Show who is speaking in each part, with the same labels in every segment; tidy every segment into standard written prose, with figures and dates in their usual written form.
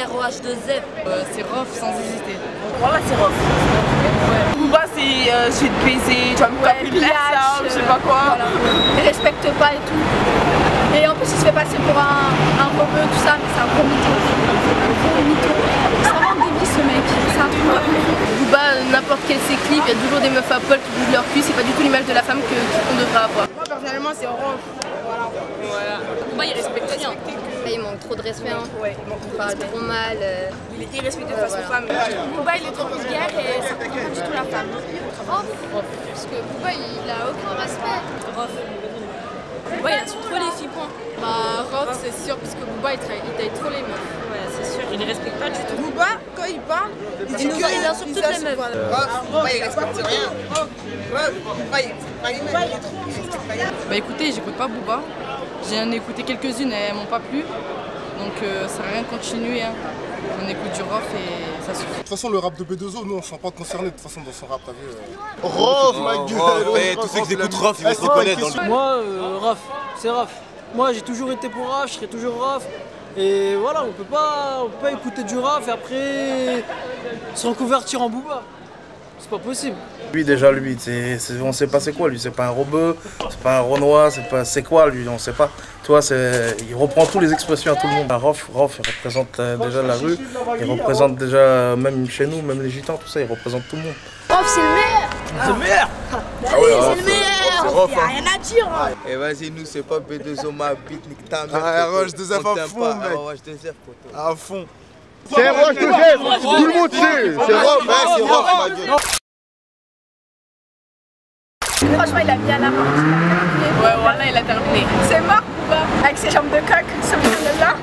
Speaker 1: ROH2F.
Speaker 2: C'est Rof sans hésiter.
Speaker 3: Voilà, c'est Rof. Booba, c'est je vais te baiser, tu vas me taper de l'air, je sais pas quoi.
Speaker 4: Voilà. Il respecte pas et tout. Et en plus, il se fait passer pour un rebeu, tout ça, mais c'est un gros mytho. Un gros mytho. C'est vraiment débile ce mec. C'est un truc.
Speaker 1: Booba, n'importe quel ses clips, il y a toujours des meufs à poil qui bougent leur cul, c'est pas du tout l'image de la femme qu'on devrait avoir.
Speaker 3: Moi, personnellement, c'est Rof. Voilà.
Speaker 1: Booba, il respecte rien. Il manque trop de respect, hein.
Speaker 3: Ouais, il manque
Speaker 1: Il parle trop mal.
Speaker 3: Il est irrespectueux face aux femmes. Booba, il est trop vulgaire et ça comprend pas du tout la femme.
Speaker 4: Rof. Parce que Booba, il a aucun respect.
Speaker 1: Rof. Booba, il insulte trop les filles, point.
Speaker 2: Bah Rof c'est sûr parce que Booba il taille trop les meufs.
Speaker 1: Ouais, c'est sûr, il les respecte pas du tout.
Speaker 3: Booba, quand il parle, il dit
Speaker 1: Il insulte toutes les meufs.
Speaker 3: Booba, il respecte rien.
Speaker 2: Bah écoutez, j'écoute pas Booba. J'en ai écouté quelques-unes et elles m'ont pas plu. Donc ça sert à rien de continuer. Hein. On écoute du Rof et ça suffit.
Speaker 5: De toute façon, le rap de B2O, nous on ne sent pas concernés de toute façon dans son rap, t'as vu.
Speaker 6: Rof, ma gueule. Tous ceux qui écoutent Rof, ils vont se reconnaître dans le...
Speaker 7: Moi, Rof, c'est Rof. Moi, j'ai toujours été pour Rof, je serai toujours Rof. Et voilà, on peut pas écouter du Rof et après se reconvertir en Booba. C'est pas possible.
Speaker 8: Lui déjà on sait pas c'est quoi lui, c'est pas un rebeu, c'est pas un Renoir, c'est quoi lui, on sait pas. Toi il reprend toutes les expressions à tout le monde. Rof il représente déjà la rue, il représente déjà même chez nous, même les gitans, tout ça, il représente tout le monde.
Speaker 4: Rof, c'est le meilleur.
Speaker 8: C'est le meilleur.
Speaker 4: Ah oui, c'est le meilleur. Il n'y a rien à dire.
Speaker 6: Et vas-y, nous c'est pas B2O ma bite, nique ta mère.
Speaker 5: Ah, ROH2F à fond, mec.
Speaker 6: ROH2F, poteau.
Speaker 5: À fond.
Speaker 6: C'est ROH2F, tout le monde sait. C'est Rof, c'est Rof, ma gueule.
Speaker 4: Franchement, il a bien la mort.
Speaker 3: Ouais, voilà, il a terminé.
Speaker 4: C'est mort, Booba. Avec ses jambes de coq, ce là.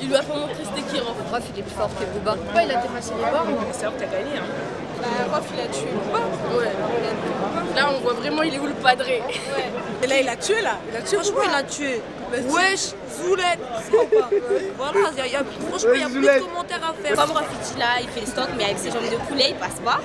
Speaker 1: Il lui a pas montré c'était qui Rof. Rof, il est plus fort que Booba.
Speaker 4: Booba, il a dépassé les bornes.
Speaker 3: C'est Rof qui a gagné. Hein.
Speaker 4: Rof, il a tué Booba.
Speaker 1: Ouais. Là, on voit vraiment il est où le padré.
Speaker 3: Et là, il a tué là. Il a tué.
Speaker 1: Franchement, il a tué. Wesh, Zoulette. Voilà, franchement, il y a plus de commentaires à faire.
Speaker 9: Comme Rafiti là, il fait le stock, mais avec ses jambes de poulet, il passe pas.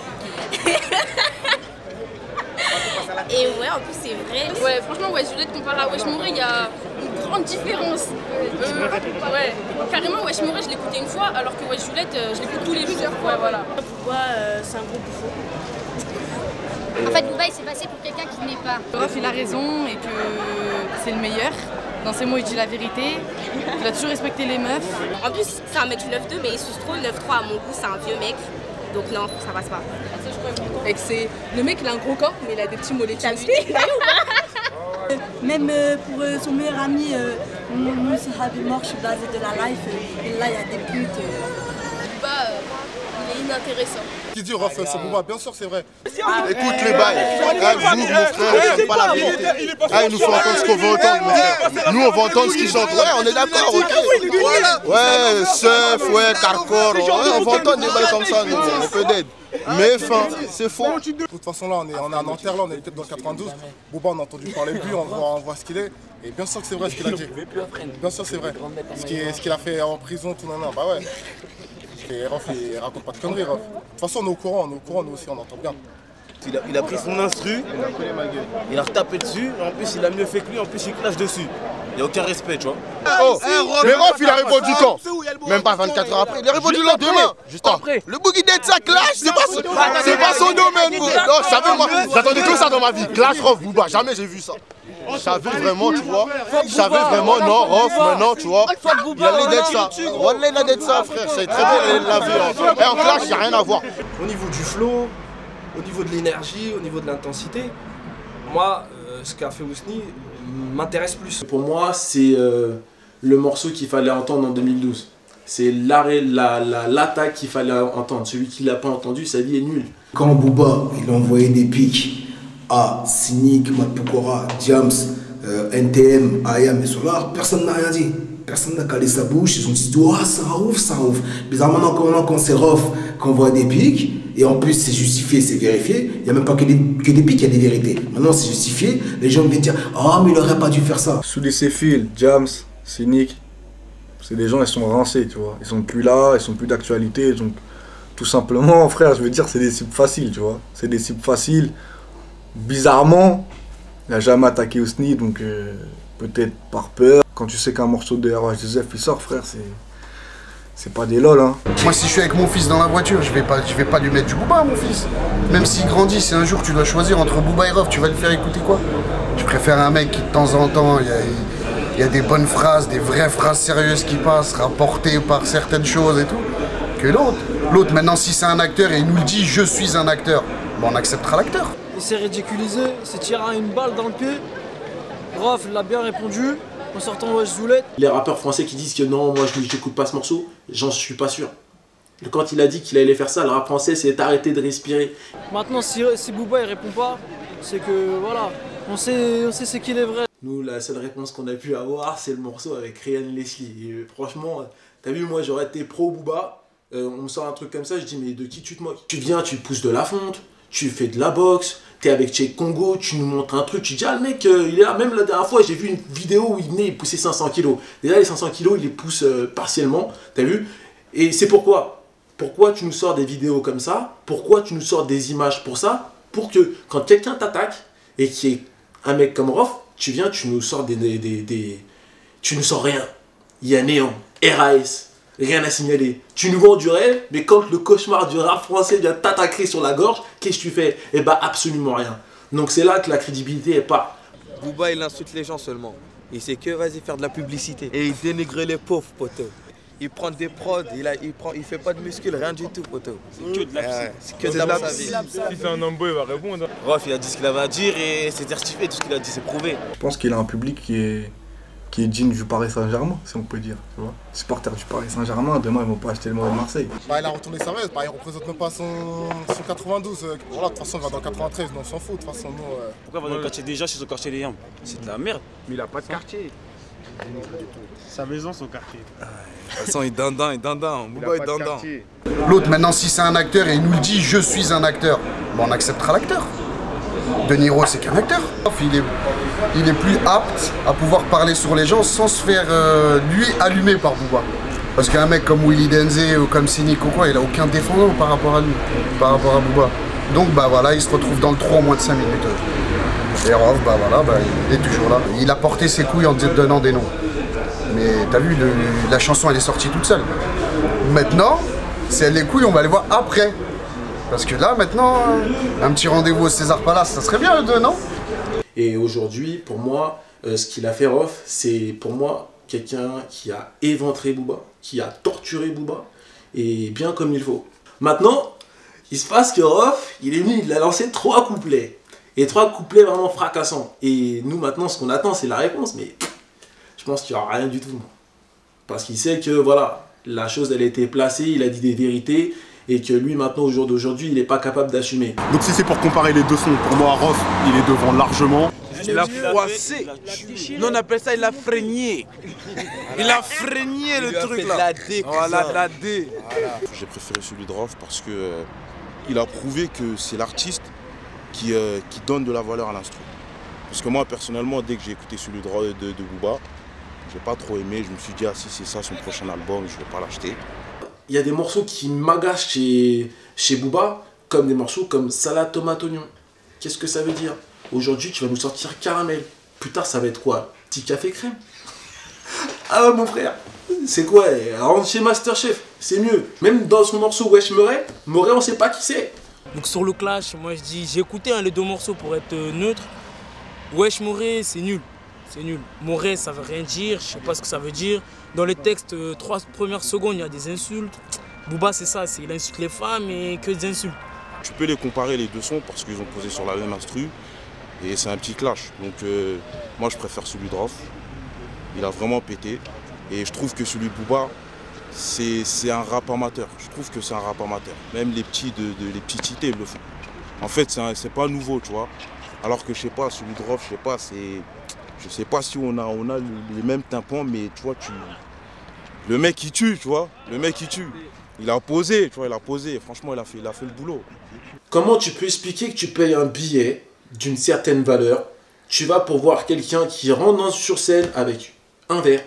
Speaker 9: Et ouais, en plus c'est vrai.
Speaker 1: Ouais, franchement, ouais, Zoulette comparé à Wesh Mouré, il y a une grande différence. Ouais, carrément, Wesh Mouré, je l'écoutais une fois, alors que Wesh Zoulette, je l'écoute tous les jours. Ouais, voilà.
Speaker 9: Pourquoi c'est un gros bouffon?
Speaker 4: En fait, Booba, il s'est passé pour quelqu'un qui n'est pas.
Speaker 2: Rof il a raison et que c'est le meilleur. Dans ses mots il dit la vérité. Il a toujours respecté les meufs.
Speaker 9: En plus, c'est un mec du 9-2, mais il suce trop. Le 9-3 à mon goût, c'est un vieux mec. Donc non, ça passe pas.
Speaker 3: Et que c'est... Le mec, il a un gros corps, mais il a des petits mollets.
Speaker 10: Même pour son meilleur ami, Moussa Habimor, je suis blasé de la life. Et là, il y a des putes.
Speaker 1: Booba, il est inintéressant.
Speaker 5: Qui dit Rof sur Booba, bien sûr c'est vrai.
Speaker 6: Écoute les bails. Nous, mon frère, c'est pas la vérité. Il nous faut entendre ce qu'on veut entendre, mon frère. Nous, on va entendre ce qu'ils chantent. Ouais, on est d'accord, ok. Ouais, Seuf, ouais, Carcor. Ouais, on va entendre des bails comme ça, nous. On peut d'aide. Mais enfin, c'est faux.
Speaker 5: De toute façon là, on est à Nanterre, là, on est peut-être dans le 92. Booba, on a entendu parler de lui, on voit ce qu'il est. Et bien sûr que c'est vrai ce qu'il a dit. Bien sûr c'est vrai. Ce qu'il a fait en prison, tout nan, bah ouais. Et Rof, il raconte pas de conneries, Rof. De toute façon, on est au courant, nous aussi, on entend bien.
Speaker 6: Il a pris son instru, il a retapé dessus, en plus il a mieux fait que lui, en plus il clash dessus. Il n'y a aucun respect, tu vois.
Speaker 5: Oh, mais Rof, il a répondu quand? Même pas 24 heures après, il a répondu le lendemain. Juste après. Le Boogie Dead, ça clash, c'est pas son domaine, gros. Non, je savais, moi, j'attendais que ça dans ma vie. Clash, Rof, Booba, jamais j'ai vu ça. Je savais vraiment, tu vois. Je savais vraiment, non, Rof, maintenant, tu vois. Il allait d'être ça. Wallah, il allait d'être ça, frère. C'est très bien la vie. Et en clash, il n'y a rien à voir.
Speaker 11: Au niveau du flow, au niveau de l'énergie, au niveau de l'intensité, moi, ce qu'a fait Ousni m'intéresse plus. Pour moi, c'est le morceau qu'il fallait entendre en 2012. C'est l'attaque qu'il fallait entendre. Celui qui ne l'a pas entendu, sa vie est nulle.
Speaker 12: Quand Booba, il a envoyé des pics à Cynic, Matpokora, Diams, NTM, Ayam et Solar, personne n'a rien dit. Personne n'a calé sa bouche, ils ont dit oh, ça ouf, ça ouf. Bizarrement, quand c'est Rof qu'on voit des pics, et en plus c'est justifié, c'est vérifié, il n'y a même pas que des pics, il y a des vérités. Maintenant c'est justifié, les gens viennent dire oh, mais il aurait pas dû faire ça.
Speaker 13: Sous les Céphile, Diams, Cynic, c'est des gens, ils sont rincés, tu vois. Ils sont plus là, ils sont plus d'actualité, donc tout simplement, frère, je veux dire, c'est des cibles faciles, tu vois. C'est des cibles faciles. Bizarrement, il n'a jamais attaqué Ousni, donc peut-être par peur. Quand tu sais qu'un morceau de ROH2F il sort, frère, C'est pas des lol, hein.
Speaker 14: Moi, si je suis avec mon fils dans la voiture, je vais pas lui mettre du Booba à mon fils. Même s'il grandit, si un jour tu dois choisir entre Booba et Rof, tu vas lui faire écouter quoi? Je préfère un mec qui de temps en temps, il y a des bonnes phrases, des vraies phrases sérieuses qui passent, rapportées par certaines choses et tout, que l'autre. L'autre, maintenant, si c'est un acteur et il nous le dit, je suis un acteur, bon, on acceptera l'acteur.
Speaker 7: Il s'est ridiculisé, il s'est tiré une balle dans le pied. Rof, il a bien répondu en sortant Wesh Zoulette.
Speaker 11: Les rappeurs français qui disent que non, moi je n'écoute pas ce morceau, j'en suis pas sûr. Quand il a dit qu'il allait faire ça, le rap français s'est arrêté de respirer.
Speaker 7: Maintenant, si Booba il répond pas, c'est que voilà, on sait ce qu'il est vrai.
Speaker 11: Nous, la seule réponse qu'on a pu avoir, c'est le morceau avec Ryan Leslie. Et franchement, t'as vu, moi j'aurais été pro Booba. On me sort un truc comme ça, je dis mais de qui tu te moques? Tu viens, tu pousses de la fonte, tu fais de la boxe, t'es avec Che Congo, tu nous montres un truc, tu dis ah le mec il est là. Même la dernière fois j'ai vu une vidéo où il venait, il poussait 500 kilos. Déjà les 500 kilos il les pousse partiellement, t'as vu? Et c'est pourquoi tu nous sors des vidéos comme ça? Pourquoi tu nous sors des images pour ça? Pour que quand quelqu'un t'attaque et qu'il y ait un mec comme Rof, tu viens, tu nous sors tu nous sors rien. Il y a néant, RAS. Rien à signaler. Tu nous vends du rêve, mais quand le cauchemar du rap français vient t'attaquer sur la gorge, qu'est-ce que tu fais? Eh bah absolument rien. Donc c'est là que la crédibilité est pas.
Speaker 15: Booba il insulte les gens seulement. Il sait que vas-y faire de la publicité. Et il dénigre les pauvres poteaux. Il prend des prods, il fait pas de muscles, rien du tout poteau.
Speaker 16: C'est que de la psy.
Speaker 15: C'est que de la psy.
Speaker 16: Si c'est un homme beau il va répondre.
Speaker 15: Rof il a dit ce qu'il avait à dire et c'est certifié, tout ce qu'il a dit c'est prouvé.
Speaker 13: Je pense qu'il a un public qui est digne du Paris Saint-Germain, si on peut dire, tu vois. Supporters du Paris Saint-Germain, demain ils vont pas acheter le mauvais de Marseille.
Speaker 6: Bah, il a retourné sa veste, bah, il représente même pas son 92. Voilà, de toute façon il va dans 93, non, on s'en fout de toute façon. Nous,
Speaker 16: Pourquoi il va dans le quartier déjà chez son quartier des Yams? C'est de la merde.
Speaker 17: Mais il a pas de quartier.
Speaker 16: Sa maison, son quartier.
Speaker 15: De toute façon il est dandan, Booba est dandan.
Speaker 14: L'autre, maintenant, si c'est un acteur et il nous le dit, je suis un acteur, bon, on acceptera l'acteur. De Niro, c'est qu'un acteur. Il est plus apte à pouvoir parler sur les gens sans se faire, lui, allumer par Booba. Parce qu'un mec comme Willy Denze ou comme Cynic ou quoi, il a aucun défendant par rapport à lui, par rapport à Booba. Donc, bah voilà, il se retrouve dans le trou en moins de 5 minutes. Et Rof, bah voilà, bah, il est toujours là. Il a porté ses couilles en donnant des noms. Mais t'as vu, la chanson, elle est sortie toute seule. Maintenant, si elle les couilles, on va les voir après. Parce que là, maintenant, un petit rendez-vous au César Palace, ça serait bien le 2, non?
Speaker 11: Et aujourd'hui, pour moi, ce qu'il a fait Rof, c'est pour moi quelqu'un qui a éventré Booba, qui a torturé Booba, et bien comme il faut. Maintenant, il se passe que Rof, il est venu, il a lancé 3 couplets. Et 3 couplets vraiment fracassants. Et nous, maintenant, ce qu'on attend, c'est la réponse, mais je pense qu'il n'y aura rien du tout. Parce qu'il sait que, voilà, la chose, elle a été placée, il a dit des vérités, et que lui, maintenant, au jour d'aujourd'hui, il n'est pas capable d'assumer.
Speaker 5: Donc si c'est pour comparer les deux sons, pour moi, Rof, il est devant largement.
Speaker 15: Il a froissé. Nous, on appelle ça, il a freigné. Il a freigné le truc là. La D. Voilà, la D. Voilà.
Speaker 6: J'ai préféré celui de Rof parce que il a prouvé que c'est l'artiste qui donne de la valeur à l'instru. Parce que moi, personnellement, dès que j'ai écouté celui de Booba, j'ai pas trop aimé. Je me suis dit, ah si c'est ça son prochain album, je vais pas l'acheter.
Speaker 11: Il y a des morceaux qui m'agacent chez Booba, comme des morceaux comme Salade Tomate Oignon. Qu'est-ce que ça veut dire? Aujourd'hui, tu vas nous sortir Caramel. Plus tard, ça va être quoi? Petit café crème? Ah ouais, mon frère, c'est quoi? Rentre chez Masterchef, c'est mieux. Même dans son morceau Wesh Murray, on sait pas qui c'est.
Speaker 18: Donc sur le clash, moi je dis, j'ai écouté les 2 morceaux pour être neutre. Wesh Murray, c'est nul. C'est nul. Murray, ça veut rien dire, je sais pas ce que ça veut dire. Dans les textes, 3 premières secondes, il y a des insultes. Booba, c'est ça, il insulte les femmes et que des insultes.
Speaker 6: Tu peux les comparer les 2 sons parce qu'ils ont posé sur la même instru et c'est un petit clash. Donc moi je préfère celui de Rof. Il a vraiment pété et je trouve que celui de Booba, c'est un rap amateur. Je trouve que c'est un rap amateur. Même les petits les petits tités le font. En fait, c'est pas nouveau, tu vois. Alors que je sais pas, celui de Rof, je sais pas si on a les mêmes tympans, mais tu vois, le mec il tue, tu vois. Le mec il tue. Il a posé, tu vois, il a posé. Franchement, il a fait le boulot.
Speaker 11: Comment tu peux expliquer que tu payes un billet d'une certaine valeur, tu vas pour voir quelqu'un qui rentre sur scène avec un verre,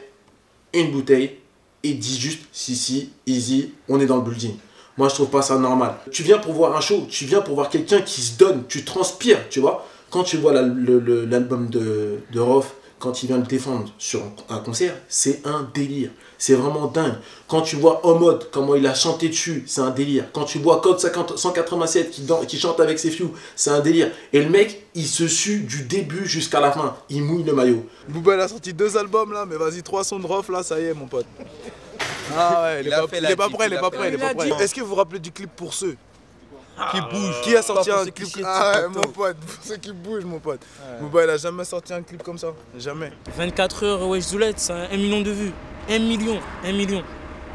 Speaker 11: une bouteille, et dit juste si, easy, on est dans le building. Moi, je trouve pas ça normal. Tu viens pour voir un show, tu viens pour voir quelqu'un qui se donne, tu transpires, tu vois. Quand tu vois l'album de Rof, quand il vient le défendre sur un concert, c'est un délire. C'est vraiment dingue. Quand tu vois Omod, comment il a chanté dessus, c'est un délire. Quand tu vois Code 187 qui chante avec ses few, c'est un délire. Et le mec, il se sue du début jusqu'à la fin. Il mouille le maillot.
Speaker 17: Booba, il a sorti 2 albums là, mais vas-y, 3 sons de Rof là, ça y est, mon pote. Ah ouais, il est pas prêt. Est-ce que vous vous rappelez du clip Pour ceux qui bougent? Qui a sorti un clip? Ah ouais, mon pote, pour ceux qui bougent, mon pote. Booba, il a jamais sorti un clip comme ça. Jamais.
Speaker 18: 24 heures, Wesh Zulette, c'est 1 million de vues. 1 million.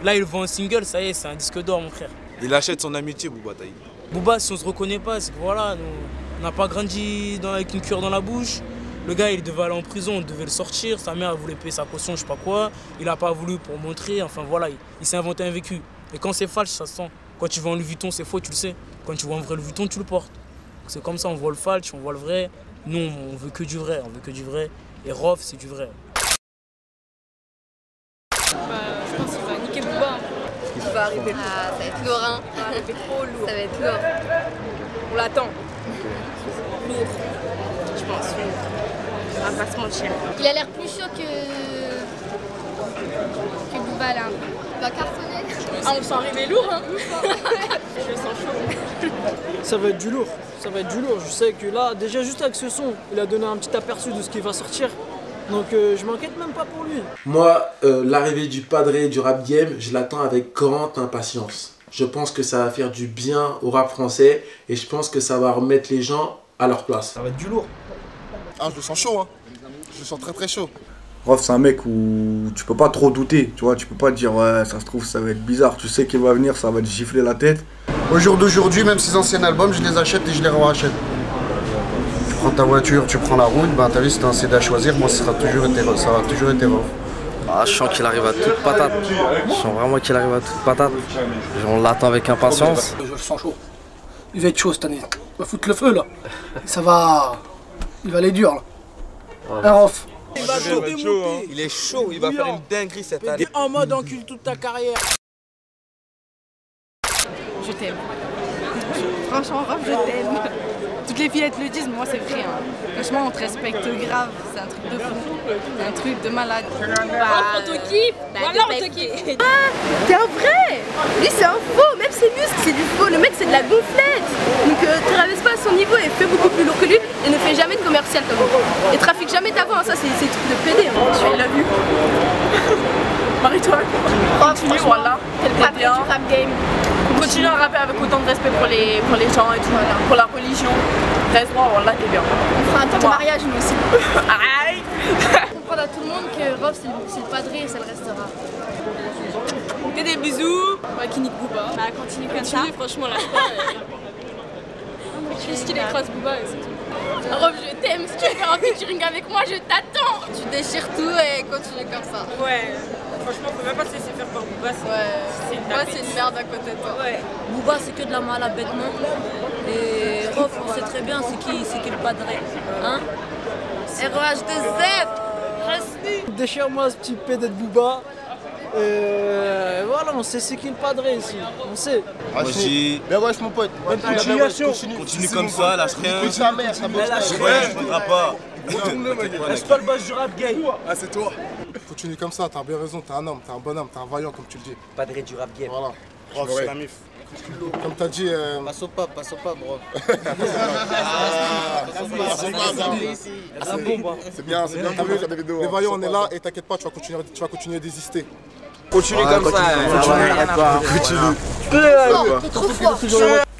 Speaker 18: Là, il vend un single, ça y est, c'est un disque d'or, mon frère.
Speaker 17: Il achète son amitié, Booba, taï.
Speaker 18: Booba, si on se reconnaît pas, c'est que voilà, on n'a pas grandi avec une cuillère dans la bouche. Le gars, il devait aller en prison, on devait le sortir. Sa mère, elle voulait payer sa caution, je sais pas quoi. Il n'a pas voulu pour montrer. Enfin voilà, il s'est inventé un vécu. Et quand c'est falche, ça se sent. Quand tu vas en Louis Vuitton, c'est faux, tu le sais. Quand tu vois un vrai Louis Vuitton, tu le portes. C'est comme ça, on voit le falche, on voit le vrai. Nous, on veut que du vrai, Et Rof, c'est du vrai.
Speaker 1: Je pense qu'il va niquer Booba.
Speaker 9: Il va arriver. Ah, ça va être lourd, hein.
Speaker 1: Ça va arriver trop lourd.
Speaker 9: Ça va être lourd.
Speaker 1: On l'attend.
Speaker 9: Lourd. Je pense, on va pas se mentir. Il a l'air plus chaud que Booba là. Il va cartonner.
Speaker 1: Ah, on sent arriver lourd, hein. Je le sens chaud.
Speaker 7: Ça va être du lourd. Je sais que là, déjà juste avec ce son, il a donné un petit aperçu de ce qui va sortir. Donc je m'inquiète même pas pour lui.
Speaker 11: Moi, l'arrivée du Padré du rap game, je l'attends avec grande impatience. Je pense que ça va faire du bien au rap français et je pense que ça va remettre les gens à leur place.
Speaker 17: Ça va être du lourd. Ah, je le sens chaud, hein. Je le sens très chaud.
Speaker 13: Rof, c'est un mec où tu peux pas trop douter, tu vois, tu peux pas te dire ouais, ça se trouve ça va être bizarre, tu sais qu'il va venir, ça va te gifler la tête.
Speaker 14: Au jour d'aujourd'hui, même ses anciens albums, je les achète et je les rachète. Tu prends ta voiture, tu prends la route, bah t'as vu, c'est un CD à choisir, moi ça aura toujours été Rof.
Speaker 19: Ah, je sens qu'il arrive à toute patate. Je sens vraiment qu'il arrive à toute patate. On l'attend avec impatience.
Speaker 20: Je le sens chaud. Il va être chaud cette année. Il va foutre le feu là. Ça va. Il va aller dur là. Un Rof.
Speaker 15: Il va tout démonter. Il est chaud, il va faire une dinguerie cette année.
Speaker 18: En mode encule toute ta carrière.
Speaker 2: Je t'aime. Franchement, Rof, je t'aime. Toutes les fillettes le disent, mais moi c'est vrai. Hein. Franchement, on te respecte grave. C'est un truc de fou. C'est un truc de malade.
Speaker 1: On te kiffe. Voilà, on te kiffe.
Speaker 9: Ah, t'es un vrai. Lui, c'est un faux. Même ses muscles, c'est du faux. Le mec, c'est de la gonflette. Donc, tu rabaisse pas à son niveau et fais beaucoup plus lourd que lui. Et ne fais jamais de commercial comme lui. Et trafique jamais ta voix. Hein. Ça, c'est des trucs de PD. Hein.
Speaker 3: Tu l'as vu. Marie-toi. Continue, voilà.
Speaker 9: Quel patron du rap game.
Speaker 3: On continue à rapper avec autant de respect pour les gens et tout, voilà. Pour la religion. Reste droit, voilà, t'es bien.
Speaker 9: On fera un temps de mariage, nous aussi.
Speaker 3: Aïe.
Speaker 9: Comprendre à tout le monde que Rof, c'est le padré et ça le restera.
Speaker 3: Et des bisous.
Speaker 1: Ouais, qui nique Booba.
Speaker 9: Bah, continue comme ça.
Speaker 1: Franchement, là, juste qu'il écrase Booba et c'est tout. Rof, je t'aime. Si tu veux faire un featuring avec moi, je t'attends.
Speaker 2: Tu déchires tout et continue comme ça.
Speaker 3: Ouais. Franchement, faut même pas se laisser faire par Booba.
Speaker 2: C'est une merde à côté de toi.
Speaker 3: Ouais.
Speaker 10: Booba, c'est que de la mala bêtement. Et Rof, on sait très bien c'est qui le padré. Hein?
Speaker 2: ROH2Z.
Speaker 7: Déchire-moi ce petit PD de Booba. Voilà, on sait c'est qui le padré ici. On sait.
Speaker 5: Moi je dis. Ben wesh mon pote.
Speaker 15: Continue comme ça, lâche rien.
Speaker 5: Plus sa mère, ça bosse.
Speaker 15: Ouais, je voudrais pas.
Speaker 7: Laisse pas le boss du rap game.
Speaker 17: Ah, c'est toi. Continue comme ça, t'as bien raison, t'es un homme, t'es un bon homme, t'es un vaillant comme tu le dis.
Speaker 19: Padré du rap game.
Speaker 17: Voilà.
Speaker 5: Rof, c'est la mif.
Speaker 17: Comme t'as dit.
Speaker 15: Passe au pas, bro.
Speaker 17: C'est bien, t'as vu les vidéos. Les vaillants, on est là et t'inquiète pas, tu vas continuer d'exister.
Speaker 15: Continue comme ça.
Speaker 9: T'es trop fort.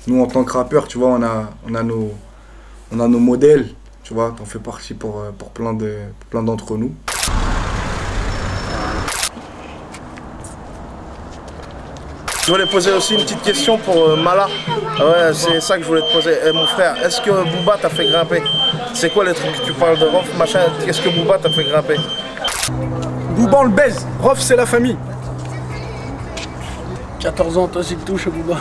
Speaker 13: Nous en tant que rappeurs, tu vois, on a nos modèles, tu vois, t'en fais partie pour plein d'entre nous.
Speaker 8: Je voulais poser aussi une petite question pour Mala. Ouais, c'est ça que je voulais te poser. Mon frère, est-ce que Booba t'a fait grimper? C'est quoi les trucs? Tu parles de Rof, machin, qu'est-ce que Booba t'a fait grimper?
Speaker 20: Booba on le baise. Rof, c'est la famille. 14 ans, toi aussi que touche Booba.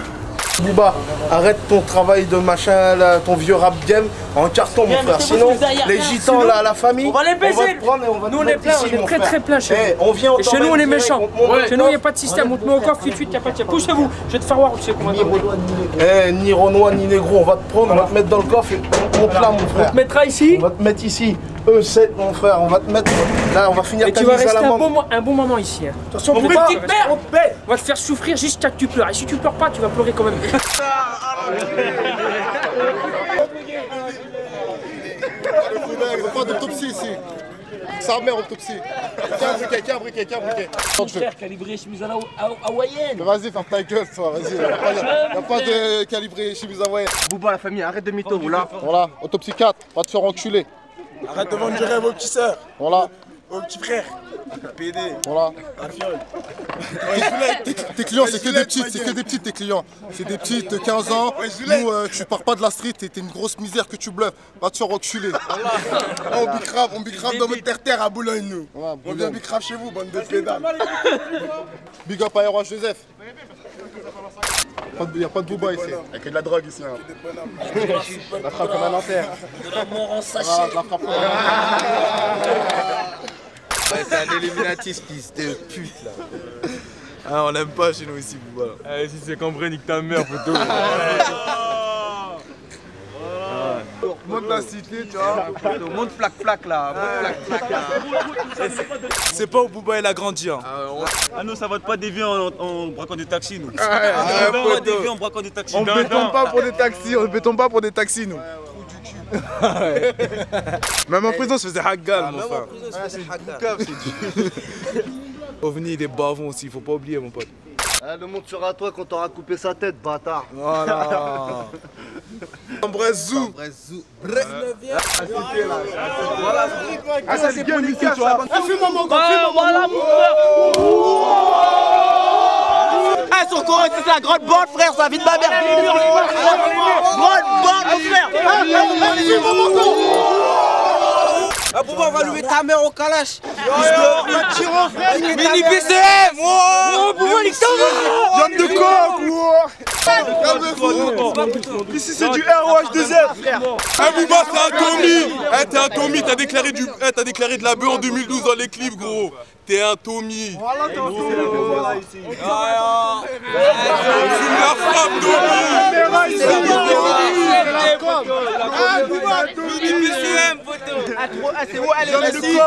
Speaker 8: Booba, arrête ton travail de machin, là, ton vieux rap game en carton, mon frère. Sinon, les gitans, là, la famille,
Speaker 18: on va les baiser.
Speaker 8: On va te prendre et on va
Speaker 18: nous, on est plein, on est très plein chez nous.
Speaker 8: On vient,
Speaker 18: et chez nous, on est méchants. Chez nous, il n'y a pas de système. On te met au coffre tout de suite, il n'y a pas de système. Poussez-vous, je vais te faire voir où tu sais comment
Speaker 8: ni Renoir, ni Négro, on va te prendre, on va te mettre dans le coffre et on te là, mon frère.
Speaker 18: On te mettra ici.
Speaker 8: On va te mettre ici.
Speaker 13: E7 mon frère, on va te mettre. Là on va finir
Speaker 21: et
Speaker 13: ta
Speaker 21: tu vas
Speaker 13: mise à
Speaker 21: rester
Speaker 13: la
Speaker 21: un bon moment ici. Hein.
Speaker 13: Attention,
Speaker 21: on va te faire souffrir jusqu'à que tu pleures. Et si tu pleures pas, tu vas pleurer quand même.
Speaker 5: Il veut pas d'autopsie ici. Sa mère autopsie. Tiens, un briquet.
Speaker 21: Mon frère, calibré chemise hawaïenne.
Speaker 5: Vas-y, ferme ta gueule, toi, vas-y. Y'a pas de calibré chemise hawaïenne.
Speaker 15: Bouba, la famille, arrête de mytho,
Speaker 5: Voilà, autopsie 4, va te faire enculer.
Speaker 17: Arrête de vendre du rêve aux petits sœurs.
Speaker 5: Voilà.
Speaker 17: Aux petits frères. PD.
Speaker 5: Voilà. Tes clients, c'est que des petites, tes clients. C'est des petites de 15 ans. Nous, tu pars pas de la street, t'es une grosse misère que tu bluffes. Va te faire enculer.
Speaker 17: On bicrave dans votre terre à Boulogne, nous. On vient bicrave chez vous, bande de pédales.
Speaker 5: Big up à Roche Joseph. Il n'y a pas de bouba ici. Il n'y a que de la drogue ici. La frappe comme un enfer.
Speaker 21: De la mort en sachet.
Speaker 5: La frappe comme
Speaker 15: Ouais, c'est un Illuminati, ce fils de pute là.
Speaker 17: Ah, on l'aime pas chez nous ici, Bouba.
Speaker 16: Si c'est cambré, nique ta mère, photo.
Speaker 17: Monte la cité, tu vois.
Speaker 15: Monte plaque là.
Speaker 17: C'est pas où Bouba il a grandi. Hein.
Speaker 16: Ah non, ça va pas dévier en braquant des taxis, nous.
Speaker 17: On
Speaker 16: va dévier en braquant des taxis.
Speaker 17: On béton pas pour des taxis, nous. Même en prison, on se faisait haggal, mon frère. OVNI, il est bavon aussi, faut pas oublier, mon pote.
Speaker 15: Le monde sera à toi quand t'auras coupé sa tête, bâtard.
Speaker 17: Voilà. Brezou.
Speaker 15: Ah, ça c'est bien nickel, toi.
Speaker 21: Fume-moi mon gars, voilà mon
Speaker 15: Ah, son corps, c'est la grande bande, frère, ça vite ma mère. Grande bande, mon frère. Ah, Bouba, on va louer ta mère au calache. Mini BCM. Oh, Bouba, nique ta mère.
Speaker 17: Viande de coq. Ici, c'est du ROH2F, frère.
Speaker 6: Eh Bouba, c'est un Tommy. T'es un Tommy, t'as déclaré de la bœuf en 2012 dans les clips, gros. T'es un Tommy.
Speaker 17: Voilà, t'es un Tommy.
Speaker 6: Fume la frappe, Tommy.
Speaker 15: Mini BCM, poteau. Ah, c'est où, allez, vas-y.